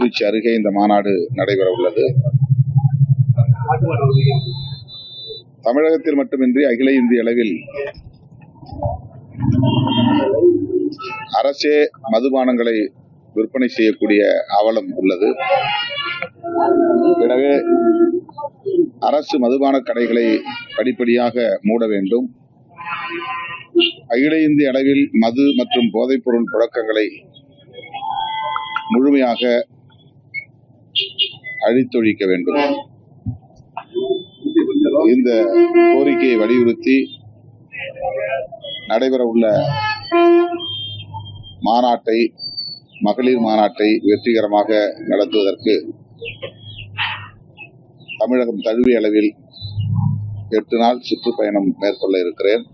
கள்ளக்குறிச்சி அருகே இந்த மாநாடு நடைபெற உள்ளது. தமிழகத்தில் மட்டுமின்றி அகில இந்திய அளவில் அரசே மதுபானங்களை விற்பனை செய்யக்கூடிய அவலம் உள்ளது. எனவே அரசு மதுபான கடைகளை படிப்படியாக மூட வேண்டும். அகில இந்திய அளவில் மது மற்றும் போதைப் பொருள் புழக்கங்களை முழுமையாக அழித்தொழிக்க வேண்டும். இந்த கோரிக்கையை வலியுறுத்தி நடைபெற உள்ள மாநாட்டை, மகளிர் மாநாட்டை வெற்றிகரமாக நடத்துவதற்கு தமிழகம் தழுவிய அளவில் 8 நாள் சுற்றுப்பயணம் மேற்கொள்ள இருக்கிறேன்.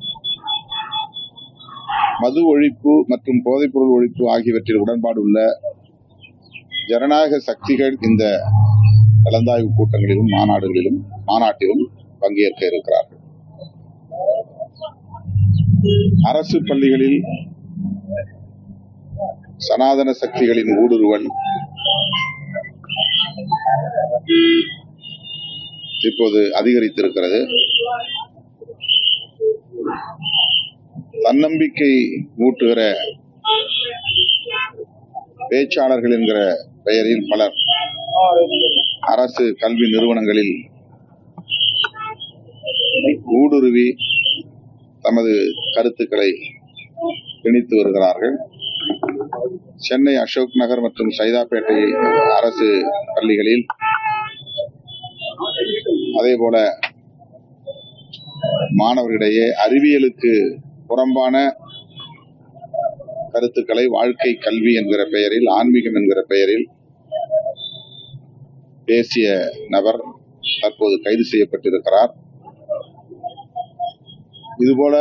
மது ஒழிப்பு மற்றும் போதைப்பொருள் ஒழிப்பு ஆகியவற்றில் உடன்பாடு உள்ள ஜனநாயக சக்திகள் இந்த கலந்தாய்வு கூட்டங்களிலும் மாநாட்டிலும் பங்கேற்க இருக்கிறார்கள். அரசு பள்ளிகளில் சனாதன சக்திகளின் ஊடுருவல் இப்போது அதிகரித்திருக்கிறது. தன்னம்பிக்கை ஊட்டுகிற பேச்சாளர்கள் என்கிற பெயரில் பலர் அரசு கல்வி நிறுவனங்களில் ஊடுருவி தமது கருத்துக்களை திணித்து வருகிறார்கள். சென்னை அசோக் நகர் மற்றும் சைதாப்பேட்டை அரசு பள்ளிகளில், அதேபோல மாணவர்களிடையே அறிவியலுக்கு புறம்பான கருத்துக்களை வாழ்க்கை கல்வி என்கிற பெயரில், ஆன்மீகம் என்கிற பெயரில் பேசிய நபர் தற்போது கைது செய்யப்பட்டிருக்கிறார். இதுபோல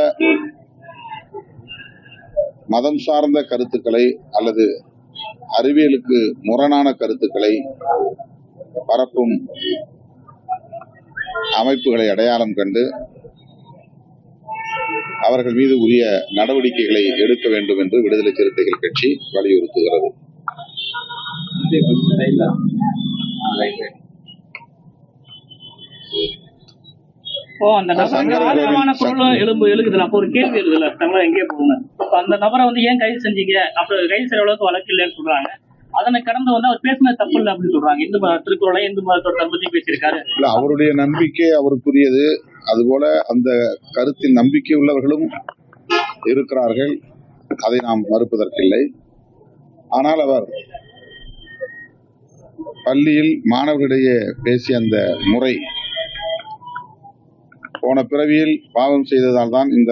மதம் சார்ந்த கருத்துக்களை அல்லது அறிவியலுக்கு முரணான கருத்துக்களை பரப்பும் அமைப்புகளை அடையாளம் கண்டு அவர்கள் மீது உரிய நடவடிக்கைகளை எடுக்க வேண்டும் என்று விடுதலை சிறுத்தைகள் கட்சி வலியுறுத்துகிறது. அந்த ஒரு கேள்வி எழுதுல எங்கே போகுங்க, அந்த நபரை ஏன் கைது செஞ்சீங்க, அப்புறம் கைது செய்ய அளவுக்கு வழக்கு இல்லைன்னு சொல்றாங்க. அதனை கடந்து அவர் பேசினது தப்பு இல்லை அப்படின்னு சொல்றாங்க. இந்து திருக்குறளை இந்து மதத்தோட பத்தி பேசியிருக்காரு. அவருடைய நம்பிக்கை அவருக்குரியது. அதுபோல அந்த கருத்தில் நம்பிக்கை உள்ளவர்களும் இருக்கிறார்கள். அதை நாம் மறுப்பதற்கில்லை. ஆனால் அவர் பள்ளியில் மாணவர்களிடையே பேசிய அந்த முறை போன பிறவியில் பாவம் செய்ததால் தான் இந்த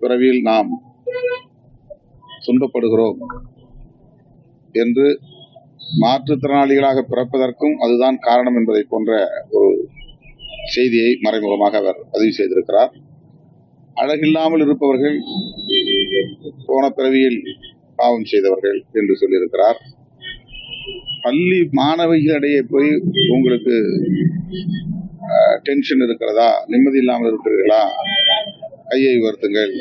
பிறவியில் நாம் துன்பப்படுகிறோம் என்று மாற்றுத்திறனாளிகளாக பிறப்பதற்கும் அதுதான் காரணம் என்பதை போன்ற ஒரு செய்தியை மறைமுகமாக அவர் பதிவு செய்திருக்கிறார். அழகில்லாமல் இருப்பவர்கள் போன பிறவியில் பாவம் செய்தவர்கள் என்று சொல்லியிருக்கிறார். பள்ளி மாணவிகளிடையே போய் உங்களுக்கு டென்ஷன் இருக்கிறதா, நிம்மதி இல்லாமல் இருக்கிறீர்களா, கையை உயர்த்துங்கள்,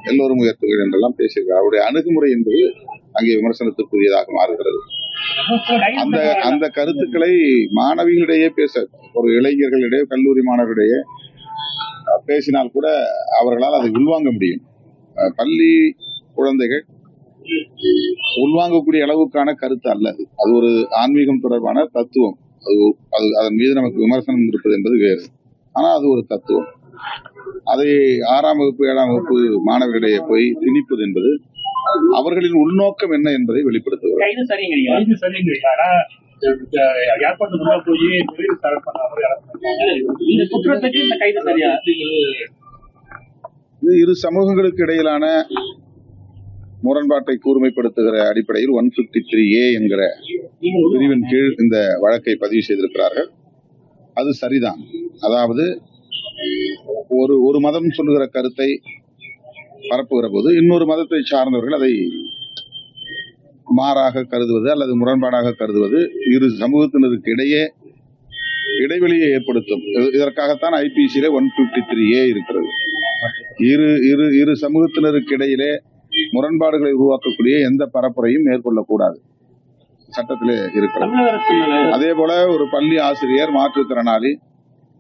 எல்லோரும் உயர்த்துங்கள் என்றெல்லாம் பேசியிருக்கிறார். அவருடைய அணுகுமுறை என்பது அங்கே விமர்சனத்துக்குரியதாக மாறுகிறது. அந்த கருத்துக்களை மாணவிகளிடையே பேச, ஒரு இளைஞர்களிடையே, கல்லூரி மாணவர்களிடையே பேசினால் கூட அவர்களால் அதை உள்வாங்க முடியும். பள்ளி குழந்தைகள் உள்வாங்கக்கூடிய அளவுக்கான கருத்து அல்ல அது. அது ஒரு ஆன்மீகம் தொடர்பான தத்துவம். அது அதன் மீது நமக்கு விமர்சனம் இருப்பது என்பது வேறு. ஆனால் அது ஒரு தத்துவம். அதை 6ஆம் வகுப்பு 7ஆம் வகுப்பு மாணவர்களிடையே போய் திணிப்பது என்பது அவர்களின் உள்நோக்கம் என்ன என்பதை வெளிப்படுத்துகிறது. இரு சமூகங்களுக்கு இடையிலான முரண்பாட்டை கூர்மைப்படுத்துகிற அடிப்படையில் 153A என்கிற பிரிவின் கீழ் இந்த வழக்கை பதிவு செய்திருக்கிறார்கள். அது சரிதான். அதாவது ஒரு மதம் சொல்லுகிற கருத்தை பரப்புகிற போது இன்னொரு மதத்தை சார்ந்தவர்கள் அதை மாறாக கருதுவது அல்லது முரண்பாடாக கருதுவது இரு சமூகத்தினருக்கு இடையே இடைவெளியை ஏற்படுத்தும். இதற்காகத்தான் ஐபிசியில 153A இருக்கிறது. இரு சமூகத்தினருக்கு இடையிலே முரண்பாடுகளை உருவாக்கக்கூடிய எந்த பரப்புரையும் மேற்கொள்ளக்கூடாது. சட்டத்திலே இருக்கிறது. தமிழக அரசு அதே போல ஒரு பள்ளி ஆசிரியர் மாற்றுத்திறனாளி,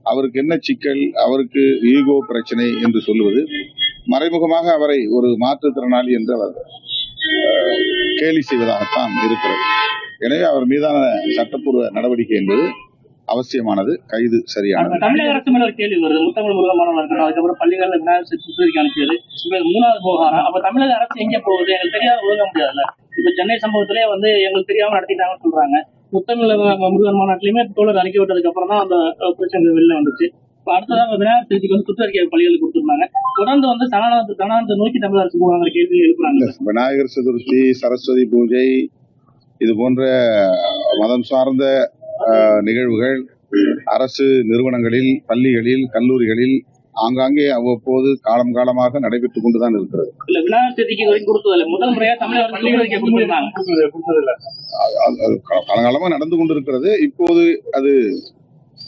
அவருக்கு என்ன சிக்கல், அவருக்கு ஈகோ பிரச்சனை என்று சொல்லுவது மறைமுகமாக அவரை ஒரு மாற்றுத்திறனாளி என்று அவர் கேலி செய்வதாகத்தான் இருக்கிறது. எனவே அவர் மீதான சட்டப்பூர்வ நடவடிக்கை என்பது அவசியமானது, கைது சரியானது. தமிழக அரசு மேல ஒரு கேள்வி வருது. முத்தமிழ் முருகமானவர்கள் இருக்கட்டும், அதுக்கப்புறம் பள்ளிகளில் விநாயகர் சதுர்த்திக்கு அனுப்பியது, இப்ப 3வது விவகாரம். அப்ப தமிழக அரசு எங்க போகுது? எங்களுக்கு தெரியாத ஒழுங்க முடியாதுல்ல. இப்ப சென்னை சம்பவத்திலே எங்களுக்கு தெரியாம நடத்திட்டாங்கன்னு சொல்றாங்க. முத்தமிழ் முருகன் மாநாட்டிலுமே தோழர் அறிக்கை விட்டதுக்கு அப்புறம் தான் அந்த பிரச்சனை வெளில வந்துச்சு. இப்ப அடுத்ததாக விநாயகர் சதுர்த்திக்கு சுற்றறிக்கை பள்ளிகளுக்கு கொடுத்துருந்தாங்க. தொடர்ந்து சனாதனத்தை நோக்கி தமிழக அரசு போவாங்க கேள்வி எழுப்புறாங்க. விநாயகர் சதுர்த்தி, சரஸ்வதி பூஜை, இது போன்ற மதம் சார்ந்த நிகழ்வுகள் அரசு நிறுவனங்களில், பள்ளிகளில், கல்லூரிகளில் ஆங்காங்கே அவ்வப்போது காலம் காலமாக நடைபெற்றுக் கொண்டுதான் இருக்கிறது. விநாயகர் சதுர்த்திக்கு வரைக்கும் கொடுத்ததில்லை. முதல் முறையா தமிழக காலகாலமா நடந்து கொண்டிருக்கிறது. இப்போது அது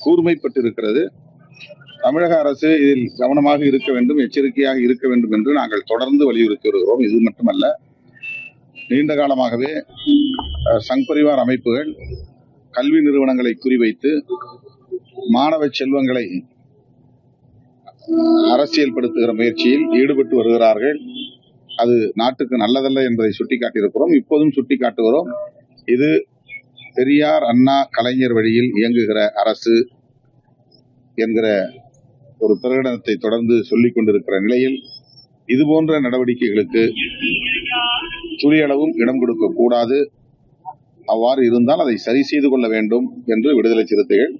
கூர்மைப்பட்டிருக்கிறது. தமிழக அரசு இதில் கவனமாக இருக்க வேண்டும், எச்சரிக்கையாக இருக்க வேண்டும் என்று நாங்கள் தொடர்ந்து வலியுறுத்தி வருகிறோம். இது மட்டுமல்ல, நீண்ட காலமாகவே சங் பரிவார் அமைப்புகள் கல்வி நிறுவனங்களை குறிவைத்து மாணவ செல்வங்களை அரசியல்படுத்துகிற முயற்சியில் ஈடுபட்டு வருகிறார்கள். அது நாட்டுக்கு நல்லதல்ல என்பதை சுட்டிக்காட்டியிருக்கிறோம். இப்போதும் சுட்டிக்காட்டுகிறோம். இது பெரியார், அண்ணா, கலைஞர் வழியில் இயங்குகிற அரசு என்கிற ஒரு பிரகடனத்தை தொடர்ந்து சொல்லிக் கொண்டிருக்கிற நிலையில் இதுபோன்ற நடவடிக்கைகளுக்கு துளியளவும் இடம் கொடுக்க கூடாது. அவ்வாறு இருந்தால் அதை சரி செய்து கொள்ள வேண்டும் என்று விடுதலை சிறுத்தைகள்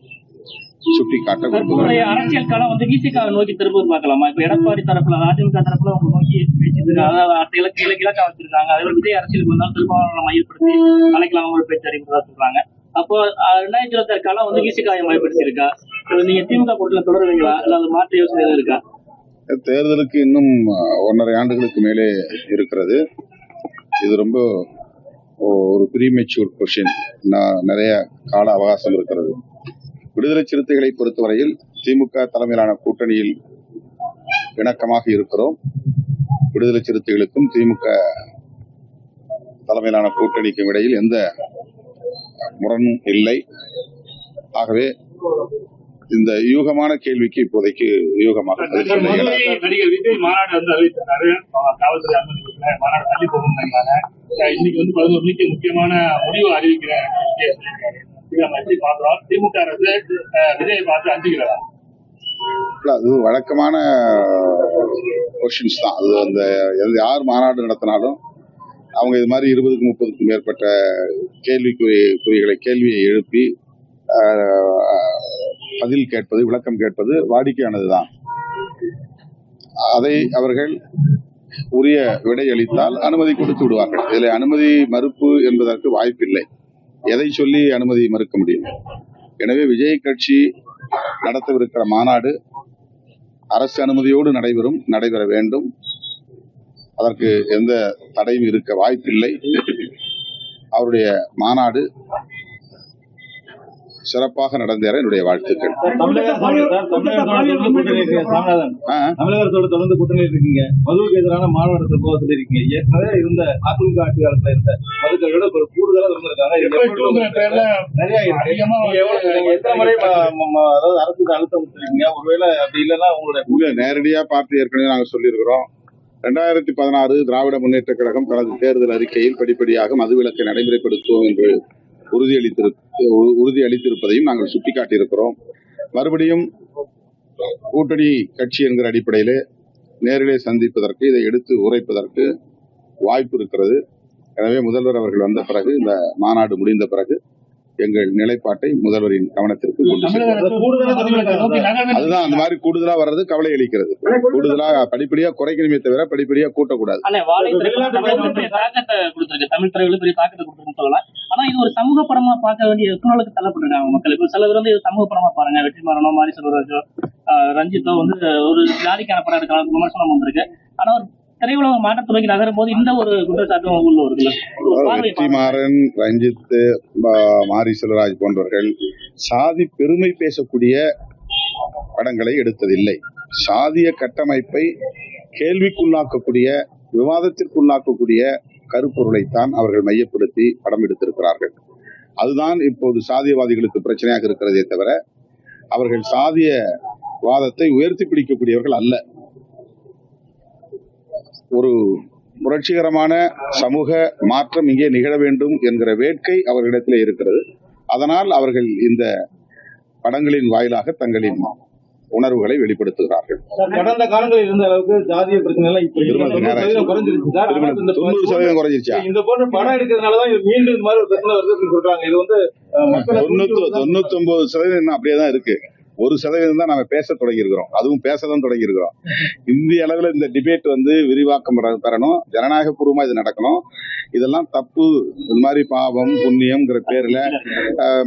சுட்டிக்காட்ட விரும்புகிறார்கள். அரசியல் காலம் விசிகாவை நோக்கி திரும்ப பார்க்கலாமா? இப்ப எடப்பாடி தரப்புல, அதிமுக தரப்புல அவங்க நோக்கி இலக்கா வச்சிருக்காங்க. அதே விஜய் அரசியலுக்கு வந்தாலும் திருமாவளவனை மையப்படுத்தி அழைக்கலாம் ஒரு பேச்சு அறிவிப்பதா சொல்றாங்க. அப்போ 2026 காலம் விசிகாவை மையப்படுத்தி இருக்கா? நீங்க திமுக கூட்டத்தில் தொடருவீங்களா? இல்ல அது மாற்று யோசனை இருக்கா? தேர்தலுக்கு இன்னும் 1.5 ஆண்டுகளுக்கு மேலே இருக்கிறது. இது ரொம்ப ஒரு ப்ரீமெச்சூர் கொஸ்டின். நிறைய கால அவகாசம் இருக்கிறது. விடுதலை சிறுத்தைகளை பொறுத்தவரையில் திமுக தலைமையிலான கூட்டணியில் இணக்கமாக இருக்கிறோம். விடுதலை சிறுத்தைகளுக்கும் திமுக தலைமையிலான கூட்டணிக்கும் இடையில் எந்த முரணும் இல்லை. ஆகவே இந்த யூகமான கேள்விக்கு இப்போதைக்கு யூகமாக நடிகர் விஜய் மாநாடு அறிவித்தாரு. காவல்துறை அனுமதி மாநாடு தள்ளி போகணும்னாங்க. இன்னைக்கு 11 மணிக்கு முக்கியமான முடிவு அறிவிக்கிறேன். திமுக அரசு விஜயை பார்த்து அஞ்சுகிறதா? அது வழக்கமான கொஸ்டின்ஸ் தான். அது அந்த யார் மாநாடு நடத்தினாலும் அவங்க இது மாதிரி 20க்கும் 30க்கும் மேற்பட்ட கேள்வியை எழுப்பி பதில் கேட்பது, விளக்கம் கேட்பது வாடிக்கையானதுதான். அதை அவர்கள் உரிய விடை அளித்தால் அனுமதி கொடுத்து விடுவார்கள். இதில் அனுமதி மறுப்பு என்பதற்கு வாய்ப்பில்லை. எதை சொல்லி அனுமதி மறுக்க முடியும்? எனவே விஜய் கட்சி நடத்தவிருக்கிற மாநாடு அரசு அனுமதியோடு நடைபெற வேண்டும். அதற்கு எந்த தடையும் இருக்க வாய்ப்பில்லை. அவருடைய மாநாடு சிறப்பாக நடந்தேற என்னுடைய வாழ்த்துக்கள். தமிழகத்தோடு தொடர்ந்து கூட்டணி இருக்கீங்க. மதுவுக்கு எதிரான மாநாடு போக சொல்லியிருக்கீங்க. ஏற்கனவே இருந்த அதிமுக ஆட்சி காலத்துல இருந்த மதுக்களோட ஒரு கூடுதலா இருந்திருக்காங்க. அதாவது அரசுக்கு அழுத்தம் கொடுத்துருக்கீங்க. ஒருவேளை அப்படி இல்லைன்னா உங்களுடைய நேரடியா பார்த்து ஏற்கனவே நாங்கள் சொல்லியிருக்கிறோம். 2016 திராவிட முன்னேற்ற கழகம் தனது தேர்தல் அறிக்கையில் படிப்படியாக மதுவிலக்கை நடைமுறைப்படுத்துவோம் என்று உறுதி அளித்திருப்பதையும் நாங்கள் சுட்டிக்காட்டியிருக்கிறோம். மறுபடியும் கூட்டணி கட்சி என்கிற அடிப்படையிலே நேரிலே சந்திப்பதற்கு, இதை எடுத்து உரைப்பதற்கு வாய்ப்பு இருக்கிறது. எனவே முதல்வர் அவர்கள் வந்த பிறகு, இந்த மாநாடு முடிந்த பிறகு எங்கள் நிலைப்பாட்டை முதல்வரின் கவனத்திற்கு கொண்டு அதுதான் அந்த மாதிரி கூடுதலா வர்றது கவலை அளிக்கிறது. கூடுதலா படிப்படியா குறைக்கணுமே தவிர படிப்படியா கூட்டக்கூடாது. தமிழ் திரையுள்ள பெரிய தாக்கத்தை கொடுத்துருன்னு சொல்லலாம். ஆனா இது ஒரு சமூக படமா பார்க்க வேண்டிய சூழலுக்கு தள்ளப்பட்டிருக்காங்க மக்கள். இப்ப சில பேர் சமூக படமா பாருங்க, வெற்றிமாறனோ, மாரி செல்வராஜோ, ரஞ்சித்தோ ஒரு ஜாலிக்கான படம் எடுக்கலாம் விமர்சனம் வந்திருக்கு. ஆனா ஒரு திரையுலக மாற்றத்தை நோக்கி நகரும் போது இந்த ஒரு குற்றச்சாட்டும் உள்ள இருக்குல்ல. வெற்றிமாறன், ரஞ்சித், மாரி செல்வராஜ் போன்றவர்கள் சாதி பெருமை பேசக்கூடிய படங்களை எடுத்ததில்லை. சாதிய கட்டமைப்பை கேள்விக்குள்ளாக்கக்கூடிய, விவாதத்திற்குள்ளாக்கக்கூடிய கருப்பொருளைத்தான் அவர்கள் மையப்படுத்தி படம் எடுத்திருக்கிறார்கள். அதுதான் இப்போது சாதியவாதிகளுக்கு பிரச்சனையாக இருக்கிறதே தவிர அவர்கள் சாதிய வாதத்தை உயர்த்தி பிடிக்கக்கூடியவர்கள் அல்ல. ஒரு புரட்சிகரமான சமூக மாற்றம் இங்கே நிகழ வேண்டும் என்கிற வேட்கை அவர்களிடத்திலே இருக்கிறது. அதனால் அவர்கள் இந்த படங்களின் வாயிலாக தங்களின் உணர்வுகளை வெளிப்படுத்துகிறார்கள். கடந்த காலங்களில் இருந்த அளவுக்கு ஜாதிய பிரச்சனை எல்லாம் இப்ப 90% குறைஞ்சிருச்சா? இந்த போன்ற படம் எடுக்கிறதுனாலதான் மீண்டும் இந்த மாதிரி ஒரு பிரச்சனை வருதுன்னு சொல்றாங்க. இது வந்து 99% அப்படியேதான் இருக்கு. 1% தான் நாம பேச தொடங்கி இருக்கிறோம். அதுவும் பேசதான் தொடங்கி இருக்கிறோம். இந்திய அளவுல இந்த டிபேட் விரிவாக்கம் பெறணும், ஜனநாயக பூர்வமா இது நடக்கணும். இதெல்லாம் தப்பு. இந்த மாதிரி பாவம் புண்ணியம்ங்கிற பேர்ல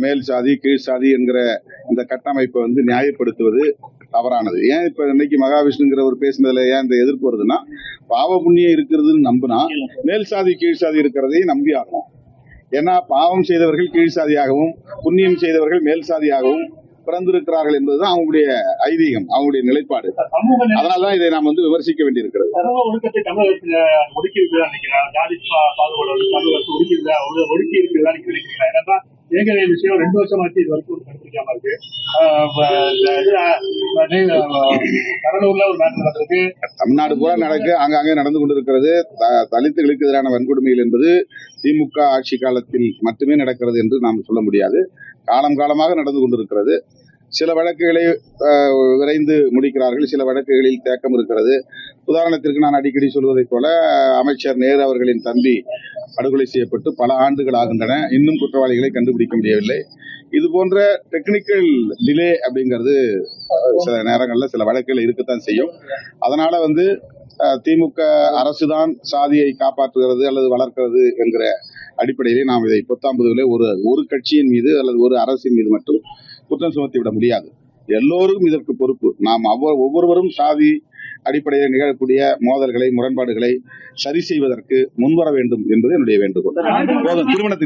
மேல் சாதி கீழ் சாதி என்கிற இந்த கட்டமைப்பை நியாயப்படுத்துவது தவறானது. ஏன் இப்ப இன்னைக்கு மகாவிஷ்ணுங்கிற ஒரு பேசினதுல ஏன் இந்த எதிர்ப்பு வருதுன்னா, பாவ புண்ணியம் இருக்கிறதுன்னு நம்பினா மேல் சாதி கீழ் சாதி இருக்கிறதையும் நம்பி ஆகணும். ஏன்னா பாவம் செய்தவர்கள் கீழ் சாதியாகவும் புண்ணியம் செய்தவர்கள் மேல் சாதியாகவும் பிறந்திருக்கிறார்கள் என்பதுதான் அவங்களுடைய ஐதீகம், அவங்களுடைய நிலைப்பாடு. அதனாலதான் இதை நாம் விமர்சிக்க வேண்டியிருக்கிறது. சமூக ஒழுக்கத்தை தமிழகத்துல ஒடுக்கி இருக்குதான் நினைக்கிறேன். ஜாதி பாகுபாடு தமிழகத்தை ஒடுக்கி இருக்குதான் நினைக்கிறேன். ஏன்னா ஏற்கனவே விஷயம் 2 வருஷமாச்சு இது வரைக்கும் கண்டுபிடிக்காம இருக்கு. கடலூர்ல ஒரு மேட்டர் நடந்திருக்கு. தமிழ்நாடு பூரா நடக்கு, ஆங்காங்கே நடந்து கொண்டிருக்கிறது. தலித்துகளுக்கு எதிரான வன்கொடுமைகள் என்பது திமுக ஆட்சி காலத்தில் மட்டுமே நடக்கிறது என்று நாம் சொல்ல முடியாது. காலம் காலமாக நடந்து கொண்டிருக்கிறது. சில வழக்குகளை விரைந்து முடிக்கிறார்கள், சில வழக்குகளில் தேக்கம் இருக்கிறது. உதாரணத்திற்கு நான் அடிக்கடி சொல்வதைப் போல அமைச்சர் நேரு அவர்களின் தம்பி படுகொலை செய்யப்பட்டு பல ஆண்டுகள் ஆகின்றன, இன்னும் குற்றவாளிகளை கண்டுபிடிக்க முடியவில்லை. இது போன்ற டெக்னிக்கல் டிலே அப்படிங்கிறது சில நேரங்களில் சில வழக்குகள் இருக்கத்தான் செய்யும். அதனால திமுக அரசுதான் சாதியை காப்பாற்றுகிறது அல்லது வளர்க்கிறது என்கிற அடிப்படையிலே நாம் இதை பொத்தாம்புதுவிலே ஒரு கட்சியின் மீது அல்லது ஒரு அரசின் மீது மட்டும் குற்றம் சுமத்தி விட முடியாது. எல்லோரும் இதற்கு பொறுப்பு. நாம் ஒவ்வொருவரும் சாதி அடிப்படையில் நிகழக்கூடிய மோதல்களை முரண்பாடுகளை சரி செய்வதற்கு முன்வர வேண்டும் என்பது என்னுடைய வேண்டுகோள். திருமணத்தின்